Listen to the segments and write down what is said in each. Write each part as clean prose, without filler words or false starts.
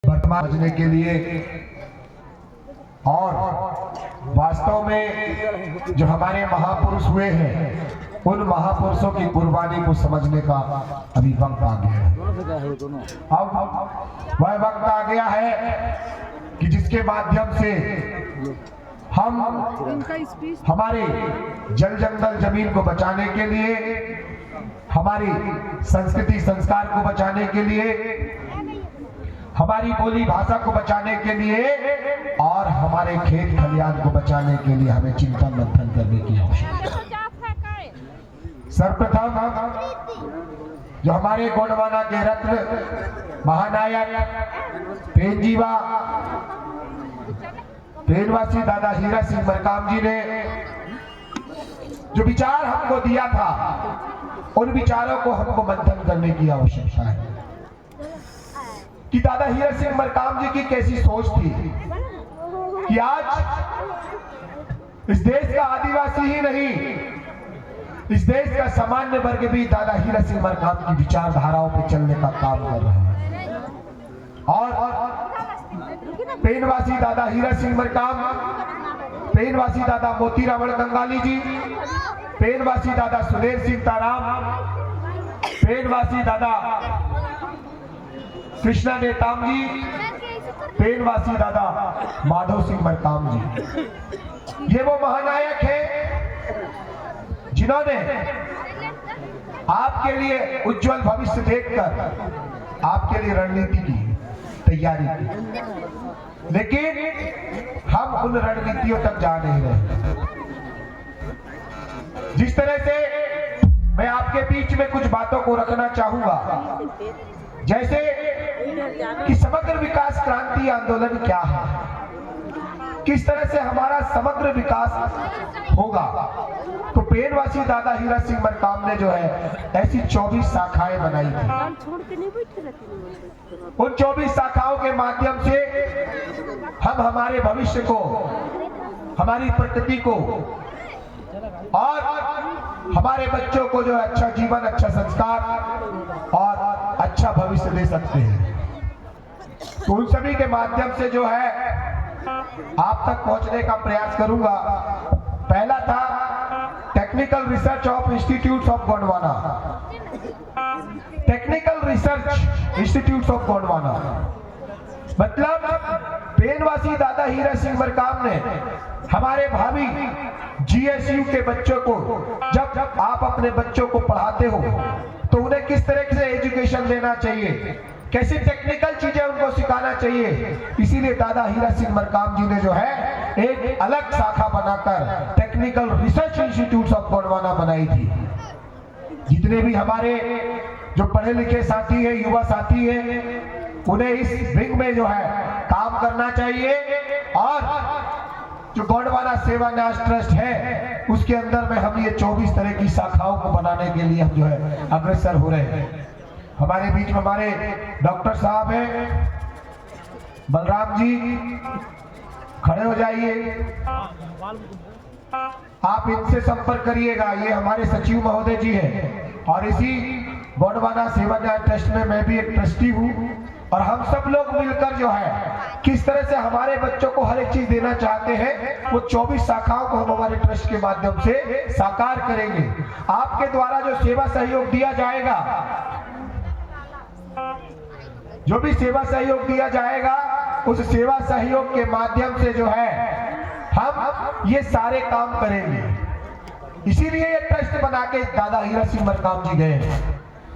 वर्तमान समझने के लिए और वास्तव में जो हमारे महापुरुष हुए हैं उन महापुरुषों की कुर्बानी को समझने का अभी वक्त आ गया है। अब वह वक्त आ गया है कि जिसके माध्यम से हम हमारे जल जंगल जमीन को बचाने के लिए, हमारी संस्कृति संस्कार को बचाने के लिए, हमारी बोली भाषा को बचाने के लिए और हमारे खेत खलियान को बचाने के लिए हमें चिंतन मंथन करने की आवश्यकता है। सर्वप्रथम जो हमारे गोंडवाना के रत्न महानायक पेनजीवा पेनवासी दादा हीरा सिंह मरकाम जी ने जो विचार हमको दिया था, उन विचारों को हमको मंथन करने की आवश्यकता है कि दादा हीरा सिंह मरकाम जी की कैसी सोच थी कि आज इस देश का आदिवासी ही नहीं, इस देश का सामान्य वर्ग भी दादा हीरा सिंह मरकाम की विचारधाराओं पर चलने का काम कर रहा है। और पेनवासी दादा हीरा सिंह मरकाम, पेनवासी दादा मोतीराम गंगाली जी, पेनवासी दादा सुधीर सिंह ताराम, पेनवासी दादा कृष्णा नेताम जी, पेनवासी दादा माधव सिंह मरकाम जी, ये वो महानायक हैं जिन्होंने आपके लिए उज्जवल भविष्य देखकर आपके लिए रणनीति की तैयारी की, लेकिन हम उन रणनीतियों तक जा नहीं रहे। जिस तरह से मैं आपके बीच में कुछ बातों को रखना चाहूंगा, जैसे कि समग्र विकास क्रांति आंदोलन क्या है, किस तरह से हमारा समग्र विकास होगा, तो पेनवासी दादा हीरा सिंह मरकाम ने जो है ऐसी 24 शाखाएं बनाई थी। उन 24 शाखाओं के माध्यम से हम हमारे भविष्य को, हमारी प्रकृति को और हमारे बच्चों को जो है अच्छा जीवन, अच्छा संस्कार और अच्छा भविष्य दे सकते हैं। तो उन सभी के माध्यम से जो है आप तक पहुंचने का प्रयास करूंगा। पहला था technical research of institute of Gondwana, technical research institute of Gondwana, मतलब पेनवासी दादा हीरा सिंह मरकाम ने हमारे भावी GSU के बच्चों को, जब आप अपने बच्चों को पढ़ाते हो तो उन्हें किस तरह से एजुकेशन देना चाहिए, कैसी टेक्निकल चीजें उनको सिखाना चाहिए, इसीलिए दादा हीरा सिंह मरकाम जी ने जो है एक अलग शाखा बनाकर technical research institute of Gondwana बनाई थी। जितने भी हमारे जो पढ़े लिखे साथी है, युवा साथी है, उन्हें इस विंग में जो है काम करना चाहिए और जो गोंडवाना सेवा न्यास ट्रस्ट है उसके अंदर में हम ये 24 तरह की शाखाओं को बनाने के लिए हम जो है अग्रसर हो रहे हैं। हमारे बीच में हमारे डॉक्टर साहब हैं, बलराम जी खड़े हो जाइए, आप इनसे संपर्क करिएगा। ये हमारे सचिव महोदय जी हैं और इसी गोंडवाना सेवा न्यास ट्रस्ट में मैं भी एक ट्रस्टी हूँ और हम सब लोग मिलकर जो है किस तरह से हमारे बच्चों को हर एक चीज देना चाहते हैं, वो 24 शाखाओं को हम हमारे ट्रस्ट के माध्यम से साकार करेंगे। आपके द्वारा जो सेवा सहयोग दिया जाएगा, जो भी सेवा सहयोग दिया जाएगा, उस सेवा सहयोग के माध्यम से जो है हम ये सारे काम करेंगे। इसीलिए ये ट्रस्ट बना के दादा हीरा सिंह मरकाम जी गए।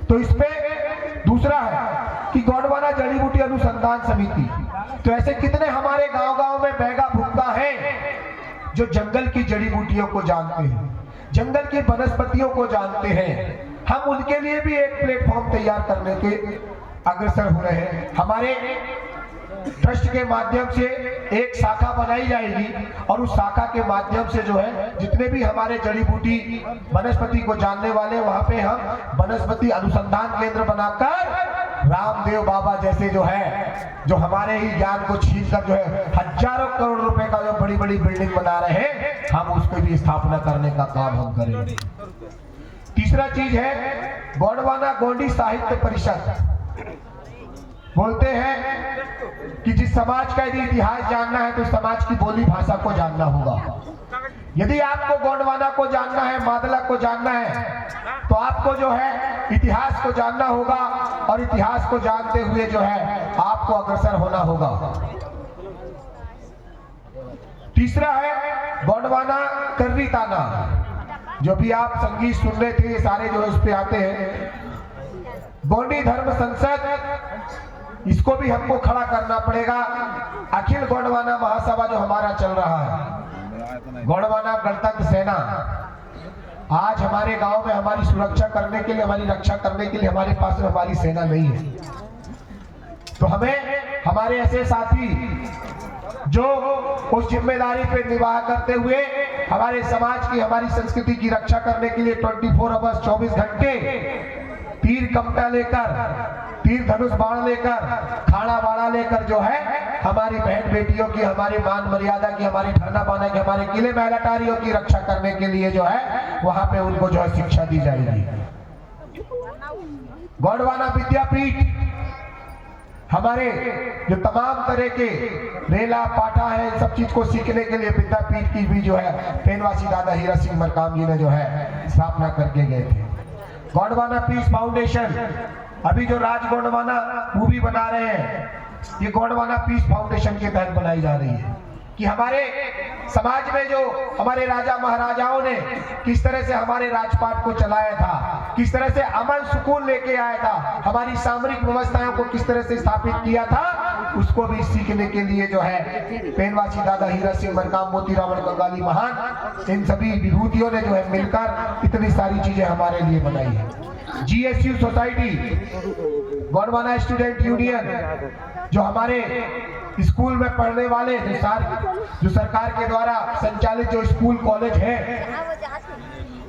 तो इसमें दूसरा है कि गोंडवाना जड़ी बूटी अनुसंधान समिति, तो ऐसे कितने हमारे गांव-गांव में बैगा भुक्ता है जो जंगल की जड़ी बूटियों को जानते हैं, जंगल की वनस्पतियों को जानते हैं। हम उनके लिए भी एक प्लेटफॉर्म तैयार करने के अग्रसर हो रहे हैं। हमारे ट्रस्ट के माध्यम से एक शाखा बनाई जाएगी और उस शाखा के माध्यम से जो है जितने भी हमारे जड़ी बूटी वनस्पति को जानने वाले, वहां पे हम वनस्पति अनुसंधान केंद्र बनाकर रामदेव बाबा जैसे जो है, जो हमारे ही ज्ञान को छीनकर जो है हजारों करोड़ रुपए का जो बड़ी बड़ी बिल्डिंग बना रहे हैं, हम उसकी भी स्थापना करने का काम हम करेंगे। तीसरा चीज है गोंडवाना गोंडी साहित्य परिषद। बोलते हैं कि जिस समाज का यदि इतिहास जानना है तो समाज की बोली भाषा को जानना होगा। यदि आपको गोंडवाना को जानना है, मादला को जानना है, तो आपको जो है इतिहास को जानना होगा और इतिहास को जानते हुए जो है आपको अग्रसर होना होगा। तीसरा है गोंडवाना कर्री ताना। जो भी आप संगीत सुन रहे थे ये सारे जो है उस पे आते हैं। गोंडी धर्म संसद, इसको भी हमको खड़ा करना पड़ेगा। अखिल गोंडवाना महासभा जो हमारा चल रहा है, गोंडवाना गणतंत्र सेना, आज हमारे गांव में हमारी सुरक्षा करने के लिए, हमारी रक्षा करने के लिए हमारे पास में हमारी सेना नहीं है। तो हमें हमारे ऐसे साथी जो उस जिम्मेदारी पे निर्वाह करते हुए हमारे समाज की, हमारी संस्कृति की रक्षा करने के लिए 24 आवर्स 24 घंटे तीर कमटा लेकर, तीर धनुष बाण लेकर, खाना बाड़ा लेकर जो है हमारी बहन बेटियों की, हमारी मान मर्यादा की, हमारी ठरना पाना की, हमारे किले महलाटारियों की रक्षा करने के लिए जो है वहां पे उनको जो है शिक्षा दी जाएगी। गोंडवाना विद्यापीठ हमारे जो तमाम तरह के रेला पाठा है, इन सब चीज को सीखने के लिए विद्यापीठ की भी जो है पेनवासी दादा हीरा सिंह मरकाम जी ने जो है स्थापना करके गए थे। गोंडवाना पीस फाउंडेशन, अभी जो राज गोंडवाना मूवी बना रहे हैं, ये गोंडवाना पीस फाउंडेशन के तहत बनाई जा रही है कि हमारे समाज में जो हमारे राजा महाराजाओं ने किस तरह से हमारे राजपाट को चलाया था, किस तरह से अमन सुकून लेके आया था, हमारी सामरिक व्यवस्थाओं को किस तरह से स्थापित किया था, उसको भी सीखने के लिए जो है पेनवासी दादा हीरा सिंह मरकाम, मोती रावण कंगाली महान, इन सभी विभूतियों ने जो है मिलकर इतनी सारी चीजें हमारे लिए बनाई है। GSU society, Gondwana student union, जो हमारे स्कूल में पढ़ने वाले जो सरकार के द्वारा संचालित जो स्कूल कॉलेज है,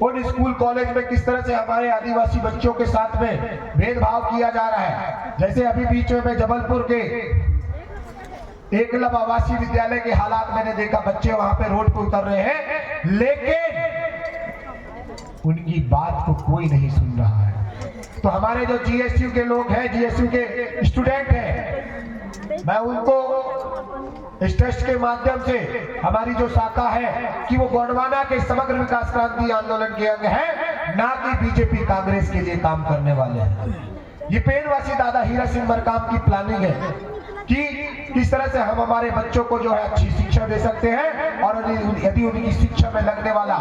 उन स्कूल कॉलेज में किस तरह से हमारे आदिवासी बच्चों के साथ में भेदभाव किया जा रहा है। जैसे अभी बीच में जबलपुर के एकलव्य आवासीय विद्यालय के हालात मैंने देखा, बच्चे वहां पे रोड पे उतर रहे हैं, लेकिन उनकी बात को कोई नहीं सुन रहा है। तो हमारे जो GSU के लोग हैं, GSU के स्टूडेंट हैं, मैं उनको इस ट्रस्ट के माध्यम से, हमारी जो शाखा है कि वो गोंडवाना के समग्र विकास क्रांति आंदोलन के अंग है, ना कि बीजेपी कांग्रेस के लिए काम करने वाले हैं। ये पेनवासी दादा हीरा सिंह मरकाम की प्लानिंग है कि किस तरह से हम हमारे बच्चों को जो है अच्छी शिक्षा दे सकते हैं, और यदि उनकी शिक्षा में लगने वाला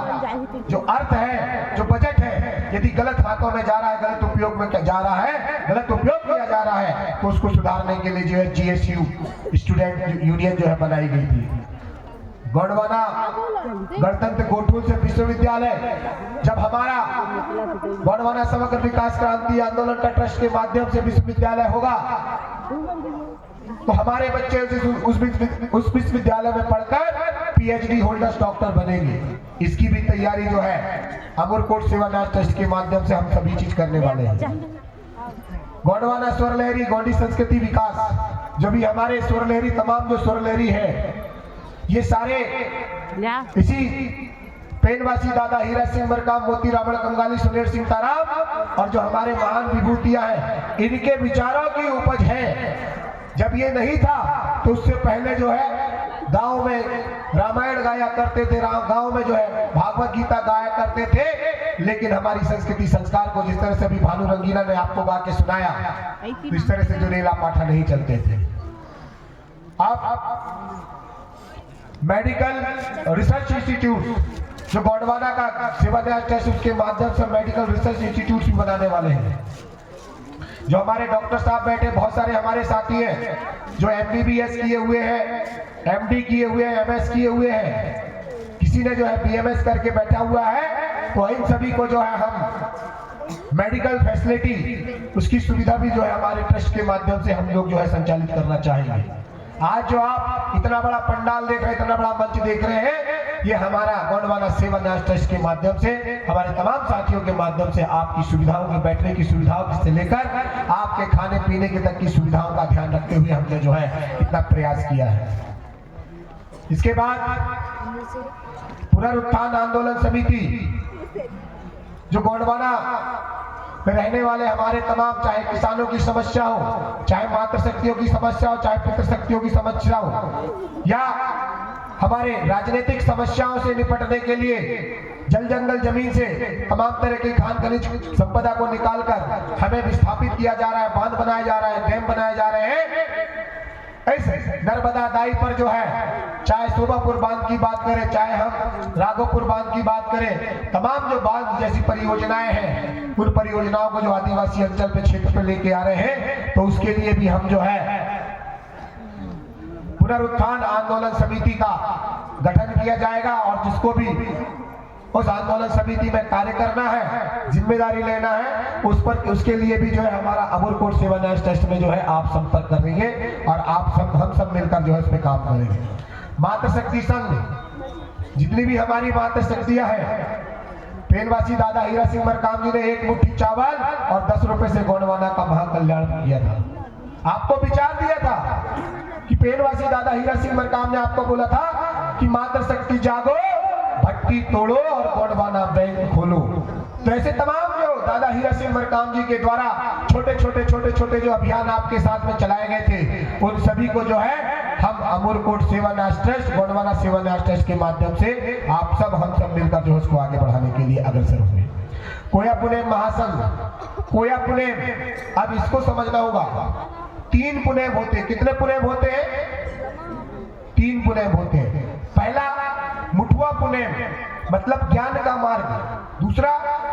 जो अर्थ है, जो बजट है, यदि गलत हाथों में जा रहा है, गलत उपयोग में जा रहा है, गलत उपयोग किया जा रहा है, तो उसको सुधारने के लिए जो है GSU स्टूडेंट यूनियन जो है बनाई गई थी। गोंडवाना गणतंत्र गोठूल से विश्वविद्यालय, जब हमारा गोंडवाना समग्र विकास क्रांति आंदोलन का ट्रस्ट के माध्यम से विश्वविद्यालय होगा, तो हमारे बच्चे उस विश्वविद्यालय में पढ़कर PhD होल्डर्स डॉक्टर बनेंगे। इसकी भी तैयारी जो है अमरकोट सेवादार ट्रस्ट के माध्यम से हम सभी चीज करने वाले हैं। गोंडवाना स्वर लहरी गोंडी संस्कृति विकास, जो भी हमारे स्वर लहरी, तमाम जो स्वर लहरी है, ये सारे इसी पेनवासी दादा हीरा सिंह मरकाम, मोती रावण कंगाली, सुनेर सिंह ताराम और जो हमारे महान विभूतियां हैं, इनके विचारों की उपज है। जब ये नहीं था तो उससे पहले जो है गांव में रामायण गाया करते थे, गांव में जो है भागवत गीता गाया करते थे, लेकिन हमारी संस्कृति संस्कार को जिस तरह से अभी भानु रंगीला ने आपको गा के सुनाया, तो इस तरह से जो रेला पाठा नहीं चलते थे। आप मेडिकल रिसर्च इंस्टीट्यूट, जो गोंडवाना का सेवादार ट्रस्ट, उसके माध्यम से मेडिकल रिसर्च इंस्टीट्यूट भी बनाने वाले हैं। जो हमारे डॉक्टर साहब बैठे, बहुत सारे हमारे साथी हैं जो MBBS किए हुए हैं, MD किए हुए हैं, MS किए हुए हैं, किसी ने जो है BMS करके बैठा हुआ है। तो इन सभी को जो है हम मेडिकल फैसिलिटी, उसकी सुविधा भी जो है हमारे ट्रस्ट के माध्यम से हम लोग जो है संचालित करना चाहेंगे। आज जो आप इतना बड़ा पंडाल देख रहे हैं, इतना बड़ा मंच देख रहे हैं, ये हमारा गोंडवाना सेवादार ट्रस्ट के माध्यम से, हमारे तमाम साथियों के माध्यम से आपकी सुविधाओं की, बैठने की सुविधाओं से लेकर आपके खाने पीने के तक की सुविधाओं का ध्यान रखते हुए हमने जो है इतना प्रयास किया है। इसके बाद पुनरुत्थान आंदोलन समिति, जो गोंडवाना में रहने वाले हमारे तमाम, चाहे किसानों की समस्या हो, चाहे मातृशक्तियों की समस्या हो, चाहे पितृशक्तियों की समस्या हो, या हमारे राजनीतिक समस्याओं से निपटने के लिए जल जंगल जमीन से तमाम तरह की खान खनिज संपदा को निकालकर हमें विस्थापित किया जा रहा है, बांध बनाया जा रहा है, डैम बनाए जा रहे हैं। ऐसे नर्मदा दाई पर जो है, चाहे शोभापुर बांध की बात करें, चाहे हम राघोपुर बांध की बात करें, तमाम जो बांध जैसी परियोजनाएं हैं, उन परियोजनाओं को जो आदिवासी अंचल पे क्षेत्र पे लेके आ रहे हैं, तो उसके लिए भी हम जो है पुनरुत्थान आंदोलन समिति का गठन किया जाएगा और जिसको भी उस आंदोलन समिति में कार्य करना है, जिम्मेदारी लेना है, उस पर उसके लिए भी जो है हमारा अमरकोट सेवा न्यास ट्रस्ट में जो है आप संपर्क करेंगे और आप सब हम सब मिलकर जो है इस पे काम करेंगे। मातृशक्ति संघ, जितनी भी हमारी मातृशक्तियां हैं, पेनवासी दादा हीरा सिंह मरकाम जी ने एक मुट्ठी चावल और 10 रुपए से गोंडवाना का महाकल्याण किया था। आपको विचार दिया था कि पेनवासी दादा हीरा सिंह मरकाम ने आपको बोला था कि मातृशक्ति जागो, भट्टी तोड़ो और गोंडवाना बैंक खोलो। तो ऐसे तमाम जो दादा हीरा सिंह मरकाम जी के द्वारा छोटे छोटे जो अभियान आपके साथ में चलाए गए थे, उन सभी को जो है हम अमरकोट सेवा न्यास ट्रस्ट, गोंडवाना सेवा न्यास ट्रस्ट के माध्यम से आप सब हम सब मिलकर जो उसको आगे बढ़ाने के लिए अग्रसर हुए। कोया पुनेम महासंघ, कोया पुनेम, अब इसको समझना होगा, 3 पुनेम होते। कितने पुनेम होते हैं? 3 पुनेम होते हैं। पहला मुठुआ पुनेम, मतलब ज्ञान का मार्ग। दूसरा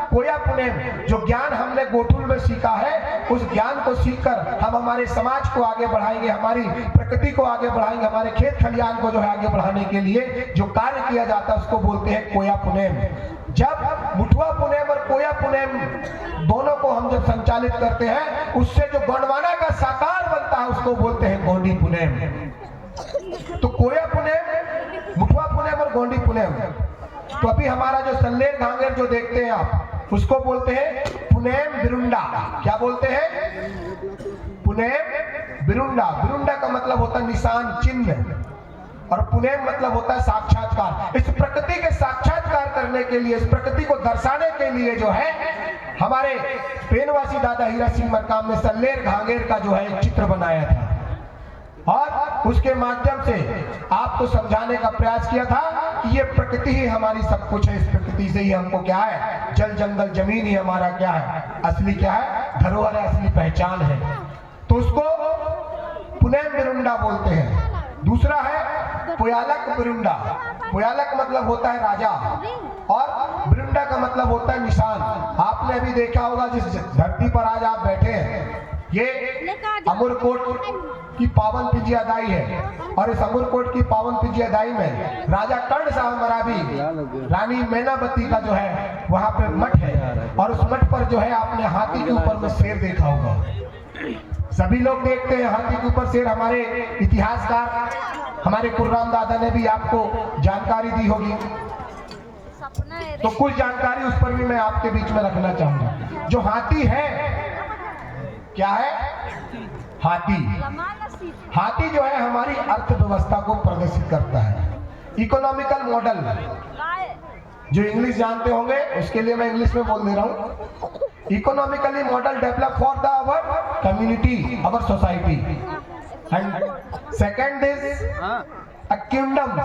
कोया पुनेम, जो ज्ञान हमने गोठुल में सीखा है, उस ज्ञान को सीखकर हम हमारे समाज को आगे बढ़ाएंगे, हमारी प्रकृति को आगे बढ़ाएंगे, हमारे खेत खलियान को जो है आगे बढ़ाने के लिए जो कार्य किया जाता है उसको बोलते हैं कोया पुनेम। जब मुठुआ पुनेम और कोया पुनेम दोनों को हम जब संचालित करते हैं, उससे जो गोंडवाना का साकार बनता है उसको बोलते हैं गोंडी पुनेम। तो कोया पुनेम, मुठुआ पुनेम और गोंडी पुनेम। तो अभी हमारा जो सल्लेर घांगेर जो देखते हैं आप, उसको बोलते हैं पुनेम बिरुंडा। क्या बोलते हैं? पुनेम बिरुंडा। बिरुंडा का मतलब होता है निशान, चिन्ह, और पुनेम मतलब होता है साक्षात्कार। इस प्रकृति के साक्षात्कार करने के लिए, इस प्रकृति को दर्शाने के लिए जो है हमारे पेनवासी दादा हीरा सिंह मरकाम ने सल्लेर घांगेर का जो है एक चित्र बनाया था और उसके माध्यम से आपको समझाने का प्रयास किया था कि ये प्रकृति ही हमारी सब कुछ है। इस प्रकृति से ही हमको क्या है, जल जंगल जमीन ही हमारा क्या है, असली क्या है, धरोहर है, असली पहचान है। तो उसको पुनेम बिरुंडा बोलते हैं। दूसरा है पुयालक बिरुंडा। पुयालक मतलब होता है राजा और बिरुंडा का मतलब होता है निशान। आपने अभी देखा होगा जिस धरती पर आज आप बैठे हैं, ये अमरकोट की पावन पिजियादाई है और इस अमरकोट की पावन पिजियादाई में राजा कर्ण साहब मरावी, रानी मैनावती का जो है वहां पे मठ है और उस मठ पर जो है आपने हाथी के ऊपर में शेर देखा होगा। सभी लोग देखते हैं हाथी के ऊपर शेर। हमारे इतिहासकार हमारे कुर्राम दादा ने भी आपको जानकारी दी होगी, तो कुछ जानकारी उस पर भी मैं आपके बीच में रखना चाहूंगा। जो हाथी है, क्या है? हाथी। हाथी जो है हमारी अर्थव्यवस्था को प्रदर्शित करता है। इकोनॉमिकल मॉडल, जो इंग्लिश जानते होंगे उसके लिए मैं इंग्लिश में बोल दे रहा हूँ। Economically model develop for the our community, our society, and second is a kingdom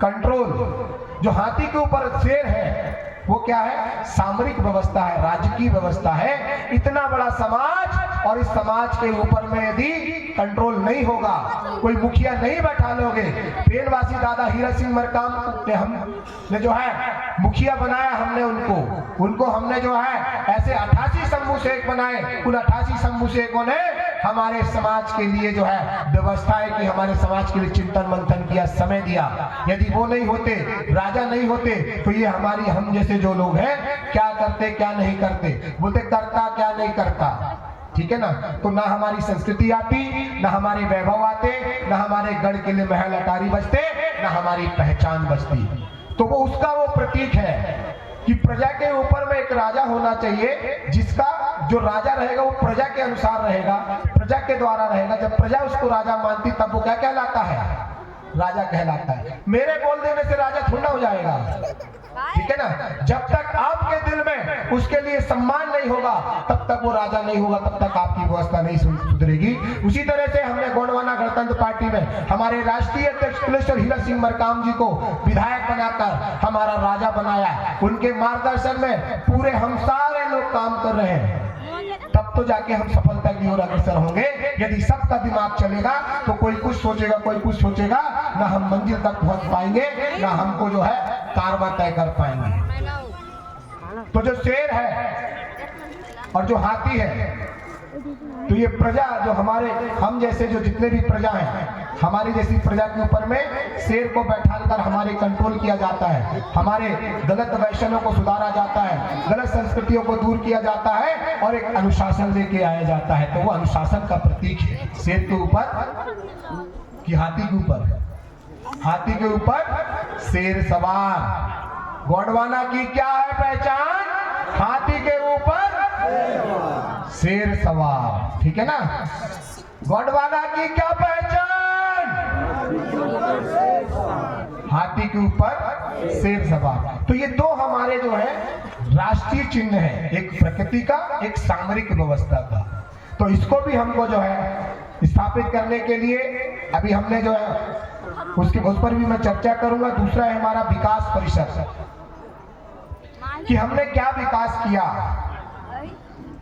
control. जो हाथी के ऊपर शेर है वो क्या है? सामरिक व्यवस्था है, राजकीय व्यवस्था है। इतना बड़ा समाज और इस समाज के ऊपर में यदि कंट्रोल नहीं होगा, कोई मुखिया नहीं बैठा लोगे। पेनवासी दादा हीरा सिंह मरकाम ने हमने जो है मुखिया बनाया, हमने उनको हमने जो है ऐसे 88 शंभू शेख बनाए। उन 88 शंभू शेखों ने हमारे समाज के लिए जो है व्यवस्थाएं की, हमारे समाज के लिए चिंतन मंथन किया, समय दिया। यदि वो नहीं होते, राजा नहीं होते, तो ये हमारी हम जैसे जो लोग हैं क्या करते क्या नहीं करते, बोलते करता क्या नहीं करता, ठीक है ना। तो ना हमारी संस्कृति आती, ना हमारे वैभव आते, ना हमारे गढ़ के लिए महल अटारी बचते, ना हमारी पहचान बचती। तो वो उसका वो प्रतीक है कि प्रजा के ऊपर में एक राजा होना चाहिए, जिसका जो राजा रहेगा वो प्रजा के अनुसार रहेगा, प्रजा के द्वारा रहेगा। जब प्रजा उसको राजा मानती तब वो क्या कहलाता है? राजा कहलाता है। मेरे बोल देने से राजा थोड़ा हो जाएगा, ठीक है ना। जब तक आपके दिल में उसके लिए सम्मान नहीं होगा तब तक वो राजा नहीं होगा, तब तक आपकी व्यवस्था नहीं सुधरेगी। उसी तरह से हमने गोंडवाना गणतंत्र पार्टी में हमारे राष्ट्रीय अध्यक्ष कुलेश्वर हीरा सिंह मरकाम जी को विधायक बनाकर हमारा राजा बनाया। उनके मार्गदर्शन में पूरे हम सारे लोग काम कर रहे हैं, तब तो जाके हम सफलता की ओर अग्रसर होंगे। यदि सबका दिमाग चलेगा तो कोई कुछ सोचेगा, कोई कुछ सोचेगा, ना हम मंजिल तक पहुंच पाएंगे, ना हमको जो है कारवा तय कर पाएंगे। तो जो शेर है और जो हाथी है, तो ये प्रजा जो हमारे हम जैसे जो जितने भी प्रजा हैं, हमारी जैसी प्रजा के ऊपर में शेर को बैठाकर हमारे कंट्रोल किया जाता है, हमारे गलत वैषणों को सुधारा जाता है, गलत संस्कृतियों को दूर किया जाता है और एक अनुशासन लेके आया जाता है। तो वो अनुशासन का प्रतीक है शेर के ऊपर कि हाथी के ऊपर, हाथी के ऊपर शेर सवार। गोंडवाना की क्या है पहचान? हाथी के ऊपर शेर सवार, ठीक है ना। गोंडवाना की क्या पहचान? हाथी के ऊपर शेर सवार। तो ये दो हमारे जो है राष्ट्रीय चिन्ह है, एक प्रकृति का, एक सामरिक व्यवस्था का। तो इसको भी हमको जो है स्थापित करने के लिए अभी हमने जो है उस पर भी मैं चर्चा करूंगा। दूसरा है हमारा विकास परिषद, कि हमने क्या विकास किया,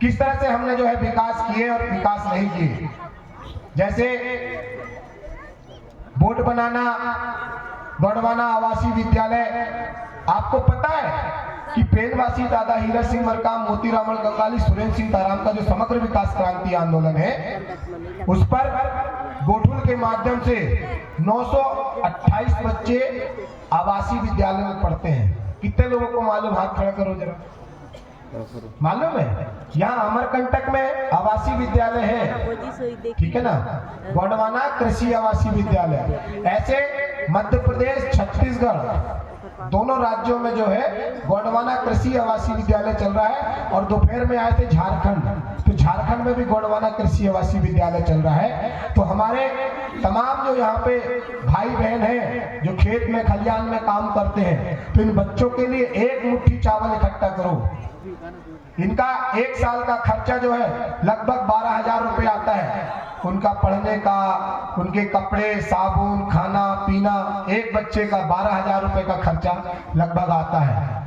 किस तरह से हमने जो है विकास किए और विकास नहीं किए। जैसे बोर्ड बनाना, गोंडवाना आवासीय विद्यालय, आपको पता है कि पेनवासी दादा हीरा सिंह मरकाम, मोतीरामन गंगाली, सुरेंद्र सिंह ताराम का जो समग्र विकास क्रांति आंदोलन है, उस पर गोठुल के माध्यम से 928 बच्चे आवासीय विद्यालय में पढ़ते हैं। कितने लोगों को मालूम? हाथ खड़ा करो जरा। मालूम है? यहाँ अमरकंटक में आवासीय विद्यालय है, ठीक है ना। गोंडवाना कृषि आवासीय विद्यालय। ऐसे मध्य प्रदेश, छत्तीसगढ़ दोनों राज्यों में जो है गोंडवाना कृषि आवासीय विद्यालय चल रहा है। और दोपहर में आए थे झारखंड, तो झारखंड में भी गोंडवाना कृषि आवासीय विद्यालय चल रहा है। तो हमारे तमाम जो यहाँ पे भाई बहन हैं जो खेत में खलियान में काम करते हैं, तो इन बच्चों के लिए एक मुट्ठी चावल इकट्ठा करो। इनका एक साल का खर्चा जो है लगभग 12,000 रुपये आता है। उनका पढ़ने का, उनके कपड़े, साबुन, खाना पीना, एक बच्चे का 12,000 रुपये का खर्चा लगभग आता है।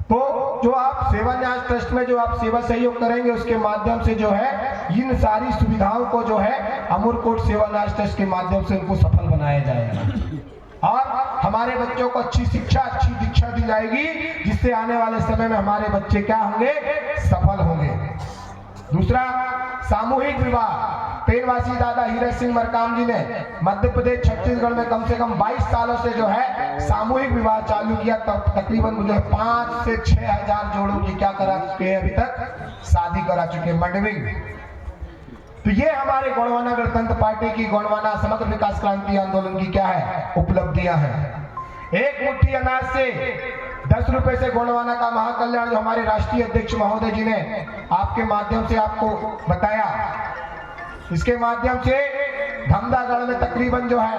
तो जो आप सेवा न्यास ट्रस्ट में जो आप सेवा सहयोग करेंगे, उसके माध्यम से जो है इन सारी सुविधाओं को जो है अमरकोट सेवा न्यास ट्रस्ट के माध्यम से उनको सफल बनाया जाएगा। और हमारे बच्चों को अच्छी शिक्षा, अच्छी दीक्षा दी जाएगी, जिससे आने वाले समय में हमारे बच्चे क्या होंगे? सफल होंगे। दूसरा, सामूहिक विवाह। पेनवासी दादा हीरा सिंह मरकाम जी ने मध्य प्रदेश, छत्तीसगढ़ में कम से कम 22 सालों से जो है सामूहिक विवाह चालू किया। तब तकरीबन जो है 5 से 6 हजार जोड़ों की क्या करा चुके हैं, अभी तक शादी करा चुके हैं, मंडविंग। तो ये हमारे गोंडवाना गणतंत्र पार्टी की, गोंडवाना समग्र विकास क्रांति आंदोलन की क्या है? उपलब्धियां हैं। एक मुट्ठी अनाज से 10 रुपए से गोंडवाना का महाकल्याण जो हमारे राष्ट्रीय अध्यक्ष महोदय जी ने आपके माध्यम से आपको बताया, इसके माध्यम से धमदागढ़ में तकरीबन जो है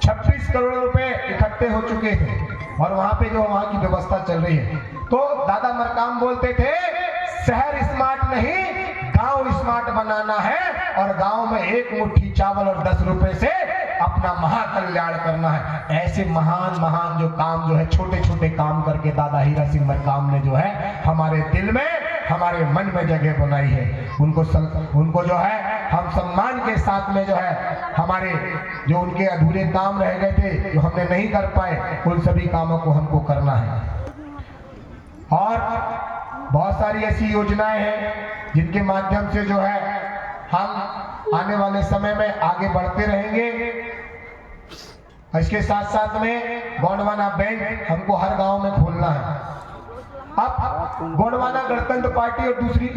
26 करोड़ रुपए इकट्ठे हो चुके हैं और वहां पे जो वहां की व्यवस्था चल रही है। तो दादा मरकाम बोलते थे, शहर स्मार्ट नहीं, गांव स्मार्ट बनाना है और गांव में एक मुट्ठी चावल और 10 रुपए से अपना महाकल्याण करना है। ऐसे महान महान जो काम जो है, छोटे छोटे काम करके दादा हीरा सिंह मरकाम ने जो है हमारे दिल में, हमारे मन में जगह बनाई है। उनको जो है हम सम्मान के साथ में जो है हमारे जो उनके अधूरे काम रह गए थे, जो हमने नहीं कर पाए, उन सभी कामों को हमको करना है। और बहुत सारी ऐसी योजनाएं हैं जिनके माध्यम से जो है हम आने वाले समय में आगे बढ़ते रहेंगे। इसके साथ साथ में गोंडवाना बैंक हमको हर गांव में खोलना है। अब गोंडवाना गणतंत्र पार्टी और दूसरी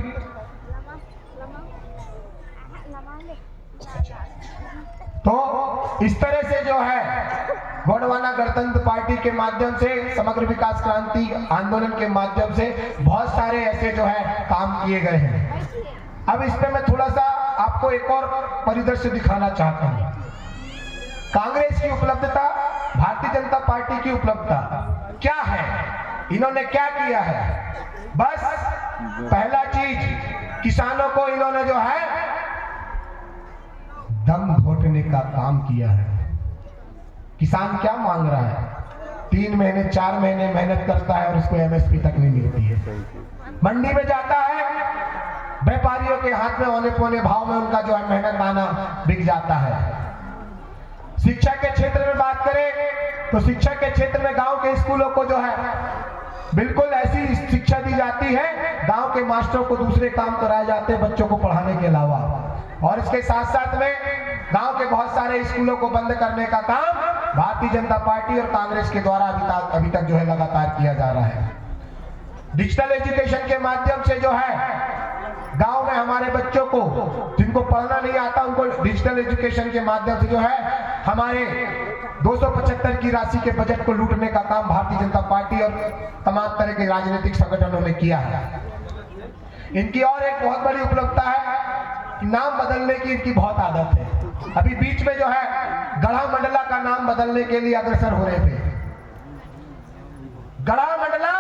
तो इस तरह से जो है गोंडवाना गणतंत्र पार्टी के माध्यम से, समग्र विकास क्रांति आंदोलन के माध्यम से बहुत सारे ऐसे जो है काम किए गए हैं। अब इस पे मैं थोड़ा सा आपको एक और परिदृश्य दिखाना चाहता हूं। कांग्रेस की उपलब्धता, भारतीय जनता पार्टी की उपलब्धता क्या है, इन्होंने क्या किया है? बस पहला चीज, किसानों को इन्होंने जो है दम घोटने का काम किया है। किसान क्या मांग रहा है? 3 महीने 4 महीने मेहनत करता है और उसको एमएसपी तक नहीं मिलती है। मंडी में जाता है, व्यापारियों के हाथ में औने पौने भाव में उनका जो है मेहनत दाना बिक जाता है। शिक्षा के क्षेत्र में बात करें तो शिक्षा के क्षेत्र में गांव के स्कूलों को जो है बिल्कुल ऐसी शिक्षा दी जाती है, गांव के मास्टरों को दूसरे काम कराए जाते हैं बच्चों को पढ़ाने के अलावा। और इसके साथ साथ में गांव के बहुत सारे स्कूलों को बंद करने का काम भारतीय जनता पार्टी और कांग्रेस के द्वारा अभी तक जो है लगातार किया जा रहा है। डिजिटल एजुकेशन के माध्यम से जो है गांव में हमारे बच्चों को, जिनको पढ़ना नहीं आता, उनको डिजिटल एजुकेशन के माध्यम से जो है हमारे 275 की राशि के बजट को लूटने का काम भारतीय जनता पार्टी और तमाम तरह के राजनीतिक संगठनों ने किया है। इनकी और एक बहुत बड़ी उपलब्धता है कि नाम बदलने की इनकी बहुत आदत है। अभी बीच में जो है गढ़ा मंडला का नाम बदलने के लिए अग्रसर हो रहे थे। गढ़ा मंडला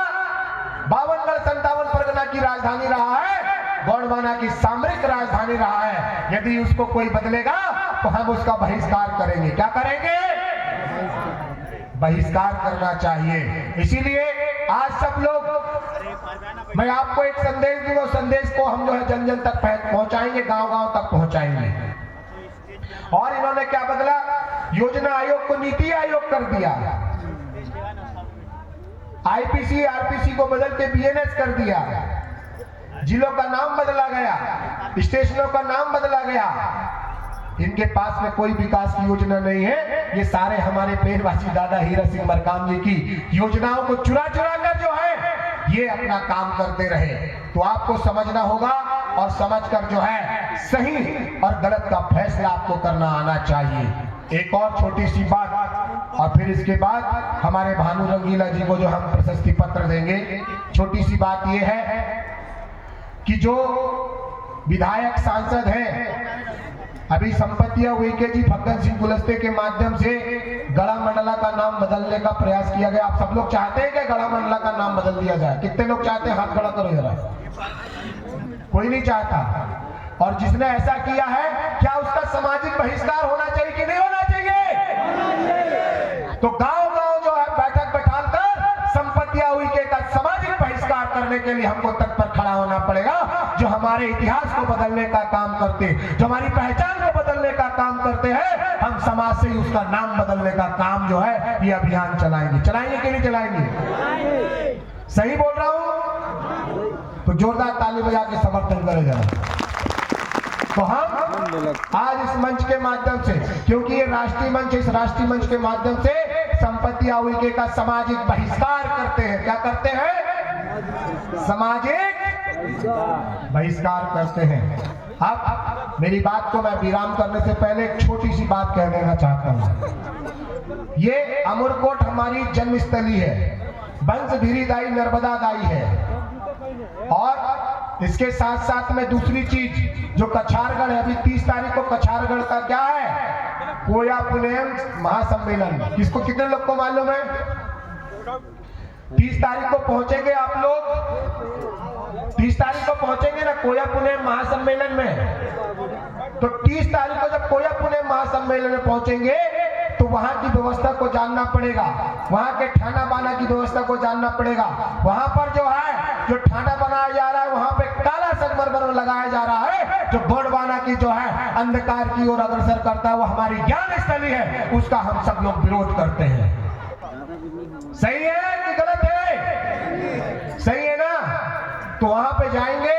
52 57 परगना की राजधानी रहा है, गोंडवाना की सामरिक राजधानी रहा है। यदि उसको कोई बदलेगा तो हम उसका बहिष्कार करेंगे। क्या करेंगे? बहिष्कार करना चाहिए। इसीलिए आज सब लोग, मैं आपको एक संदेश दूंगा, संदेश को हम जो है जन जन तक पहुंचाएंगे, गांव गांव तक पहुंचाएंगे। और इन्होंने क्या बदला? योजना आयोग को नीति आयोग कर दिया, आईपीसी आरपीसी को बदल के बीएनएस कर दिया, जिलों का नाम बदला गया, स्टेशनों का नाम बदला गया। इनके पास में कोई विकास की योजना नहीं है। ये सारे हमारे पेड़वासी दादा हीरा सिंह मरकाम जी की योजनाओं को चुरा चुरा कर जो है ये अपना काम करते रहे। तो आपको समझना होगा और समझकर जो है सही और गलत का फैसला आपको करना आना चाहिए। एक और छोटी सी बात और फिर इसके बाद हमारे भानु रंगीला जी को जो हम प्रशस्ति पत्र देंगे। छोटी सी बात यह है कि जो विधायक सांसद हैं, अभी संपतिया उइके जी फग्गन सिंह कुलस्ते के माध्यम से गढ़ा मंडला का नाम बदलने का प्रयास किया गया। आप सब लोग चाहते हैं कि गढ़ा मंडला का नाम बदल दिया जाए? कितने लोग चाहते हैं? हाथ खड़ा करो जरा। कोई नहीं चाहता। और जिसने ऐसा किया है, क्या उसका सामाजिक बहिष्कार होना चाहिए कि नहीं होना चाहिए? तो गांव गांव जो है बैठक बैठाल कर संपतिया उइके का सामाजिक बहिष्कार करने के लिए हमको तत्पर खड़ा होना पड़ेगा। जो हमारे इतिहास को बदलने का काम करते, जो हमारी पहचान को बदलने का काम करते हैं, हम समाज से ही उसका नाम बदलने का काम जो है ये अभियान चलाएंगे। चलाएंगे कि नहीं चलाएंगे? सही बोल रहा हूं? तो जोरदार ताली बजा के समर्थन करें जरा। तो हम आज इस मंच के माध्यम से, क्योंकि ये राष्ट्रीय मंच, इस राष्ट्रीय मंच के माध्यम से संपतिया उइके का सामाजिक बहिष्कार करते हैं। क्या करते हैं? सामाजिक बहिष्कार करते हैं। अब मेरी बात को मैं विराम करने से पहले एक छोटी सी बात कह देना चाहता हूं। ये अमरकोट हमारी जन्मस्थली है, बंसभिरी दाई नर्मदा दाई है। और इसके साथ साथ में दूसरी चीज जो कछारगढ़ है, अभी 30 तारीख को कछारगढ़ का क्या है? कोया पुनेम महासम्मेलन। किसको, कितने लोग को मालूम है? 30 तारीख को पहुंचेंगे आप लोग, 30 तारीख को पहुंचेंगे ना कोया पुणे महासम्मेलन में। तो 30 तारीख को जब कोया पुणे महासम्मेलन में पहुंचेंगे तो वहां की व्यवस्था को जानना पड़ेगा, वहां के ठाना बाना की व्यवस्था को जानना पड़ेगा। वहां पर जो है जो ठाना बनाया जा रहा है, वहां पे काला संगमरमर लगाया जा रहा है। जो गोंडवाना की जो है अंधकार की ओर अग्रसर करता है, वो हमारी ज्ञान स्थली है, उसका हम सब लोग विरोध करते हैं। सही है कि गलत है? सही है ना? तो वहां पे जाएंगे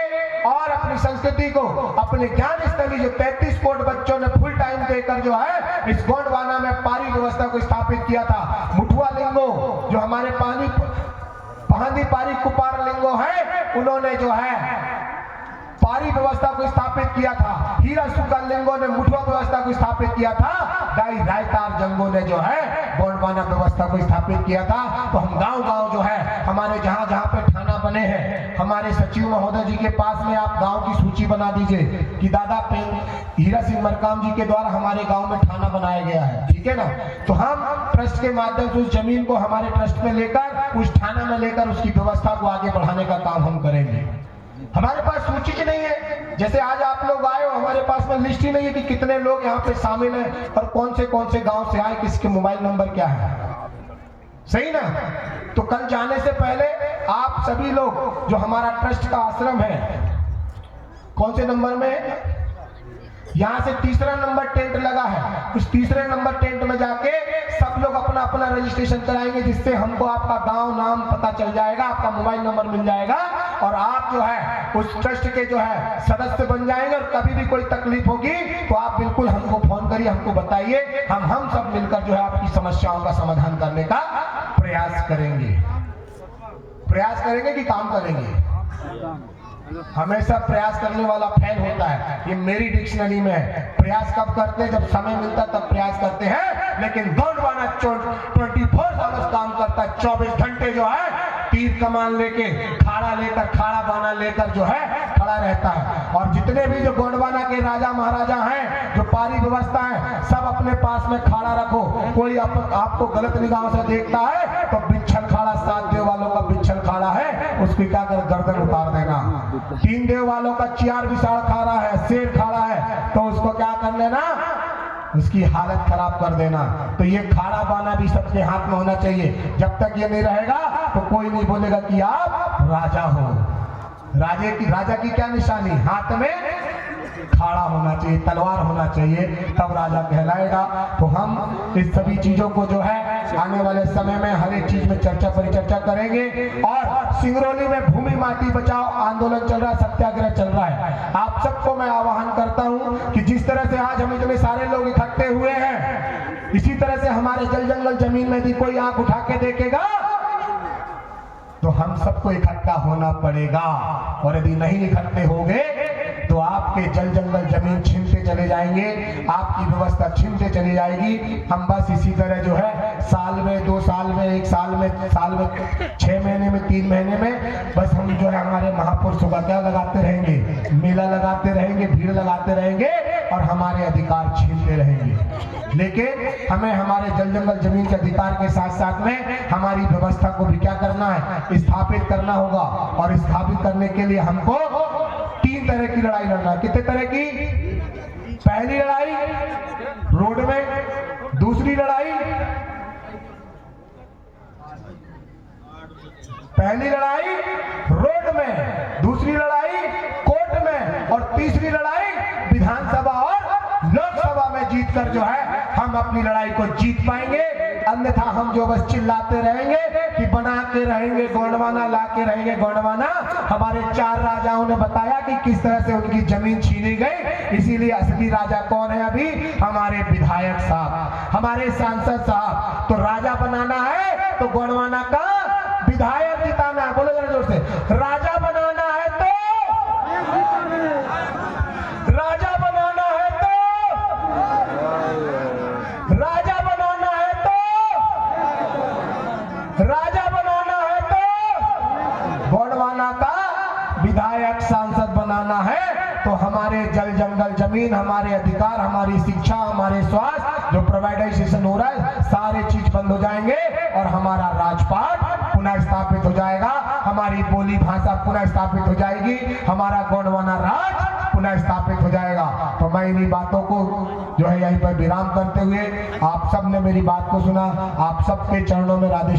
और अपनी संस्कृति को, अपने ज्ञान स्थली, जो 33 कोट बच्चों ने फुल टाइम देकर जो है इस गोंडवाना में पारी व्यवस्था को स्थापित किया था। मुठुआ लिंगो जो हमारे पहांदी पारी कुपार लिंगो है, उन्होंने जो है पारी व्यवस्था को स्थापित किया था। हीरा सुगा लिंगो ने मुठुआ व्यवस्था को स्थापित किया था। दाई रायतार जंगो ने जो है गोंडवाना व्यवस्था को स्थापित किया था। तो हम गांव गांव जो है हमारे जहां जहां पे ठाना थाना बने हैं, हमारे सचिव महोदय जी के पास में आप गांव की सूची बना दीजिए कि दादा हीरा सिंह मरकाम जी के द्वारा हमारे गांव में थाना बनाया गया है, ठीक है ना। तो हम ट्रस्ट के माध्यम से उस जमीन को हमारे ट्रस्ट में लेकर, उस थाना में लेकर उसकी व्यवस्था को आगे बढ़ाने का काम हम करेंगे। हमारे पास सूची नहीं है, जैसे आज आप लोग आए हो, हमारे पास में लिस्ट ही नहीं है कि कितने लोग यहाँ पे शामिल हैं और कौन से गांव से आए, किसके मोबाइल नंबर क्या है, सही ना। तो कल जाने से पहले आप सभी लोग जो हमारा ट्रस्ट का आश्रम है, कौन से नंबर में, यहाँ से तीसरा नंबर टेंट लगा है, उस तीसरे नंबर टेंट में जाके सब लोग अपना अपना रजिस्ट्रेशन कराएंगे, जिससे हमको आपका गांव नाम पता चल जाएगा, आपका मोबाइल नंबर मिल जाएगा और आप जो है उस ट्रस्ट के जो है सदस्य बन जाएंगे। और कभी भी कोई तकलीफ होगी तो आप बिल्कुल हमको फोन करिए, हमको बताइए, हम सब मिलकर जो है आपकी समस्याओं का समाधान करने का प्रयास करेंगे कि काम करेंगे। हमेशा प्रयास करने वाला फेल होता है, ये मेरी डिक्शनरी में है। प्रयास कब करते हैं, जब समय मिलता है तब प्रयास करते हैं, लेकिन गोंडवाना 24 आवर्स काम करता है, 24 घंटे जो है तीर कमान लेके, खाड़ा बाना लेकर जो है खड़ा रहता है। और जितने भी जो गोंडवाना के राजा महाराजा हैं, जो पारी व्यवस्था है, सब अपने पास में खाड़ा रखो। कोई आपको गलत निगाहों से देखता है तो बिच्छल खाड़ा, 7 देव वालों का बिच्छल खाड़ा है, उसकी क्या कर गर्दन उतार देना। 3 देव वालों का चियार विशाल खाड़ा है, शेर खाड़ा है, तो उसको क्या कर लेना, उसकी हालत खराब कर देना। तो ये खाड़ा बाना भी सबके हाथ में होना चाहिए। जब तक ये नहीं रहेगा तो कोई नहीं बोलेगा कि आप राजा हो। राजा की क्या निशानी, हाथ में खाड़ा होना चाहिए, तलवार होना चाहिए, तब राजा कहलाएगा। तो हम इस सभी चीजों को जो है आने वाले समय में हर एक चीज में चर्चा परिचर्चा करेंगे। और सिंगरौली में भूमि माटी बचाओ आंदोलन चल रहा है, सत्याग्रह चल रहा है। आप सबको मैं आह्वान करता हूं कि जिस तरह से आज हम इतने सारे लोग इकट्ठे हुए हैं, इसी तरह से हमारे जल जंगल जमीन में भी कोई आंख उठा के देखेगा तो हम सबको इकट्ठा होना पड़ेगा। और यदि नहीं इकट्ठे होंगे तो आपके जल जंगल जमीन छीनते चले जाएंगे, आपकी व्यवस्था छीनते चली जाएगी। हम बस इसी तरह जो है साल में, 2 साल में, 1 साल में, 6 महीने में, 3 महीने में बस हम जो है हमारे महापुरुषों का क्या लगाते रहेंगे, मेला लगाते रहेंगे, भीड़ लगाते रहेंगे और हमारे अधिकार छीनते रहेंगे। लेकिन हमें हमारे जल जंगल जमीन के अधिकार के साथ साथ में हमारी व्यवस्था को भी क्या करना है, स्थापित करना होगा। और स्थापित करने के लिए हमको 3 तरह की लड़ाई लड़ना है। कितने तरह की? पहली लड़ाई रोड में, दूसरी लड़ाई रोड में, दूसरी लड़ाई कोर्ट में और तीसरी लड़ाई विधानसभा और लोकसभा में जीतकर जो है हम अपनी लड़ाई को जीत पाएंगे। अन्यथा हम जो बस चिल्लाते रहेंगे कि बना के रहेंगे गोंडवाना, ला के रहेंगे गोंडवाना। हमारे 4 राजाओं ने बताया कि किस तरह से उनकी जमीन छीनी गई। इसीलिए असली राजा कौन है अभी? हमारे विधायक साहब, हमारे सांसद साहब। तो राजा बनाना है तो गोंडवाना का विधायक जिताना है। बोलो जरा जोर से, राजा बनाना है तो, राजा बनाना है तो, राजा बनाना है तो, राजा बनाना है तो गोंडवाना का विधायक सांसद बनाना है। तो हमारे जल जंगल जमीन, हमारे अधिकार, हमारी शिक्षा, हमारे स्वास्थ्य जो प्राइवेटाइजेशन हो रहा है, सारे चीज बंद हो जाएंगे और हमारा राजपाट पुनः स्थापित हो जाएगा, हमारी बोली भाषा पुनः स्थापित हो जाएगी, हमारा गोंडवाना राज पुनः स्थापित हो जाएगा। तो मैं इन्हीं बातों को जो है यहीं पर विराम करते हुए, आप सब ने मेरी बात को सुना, आप सबके चरणों में राधे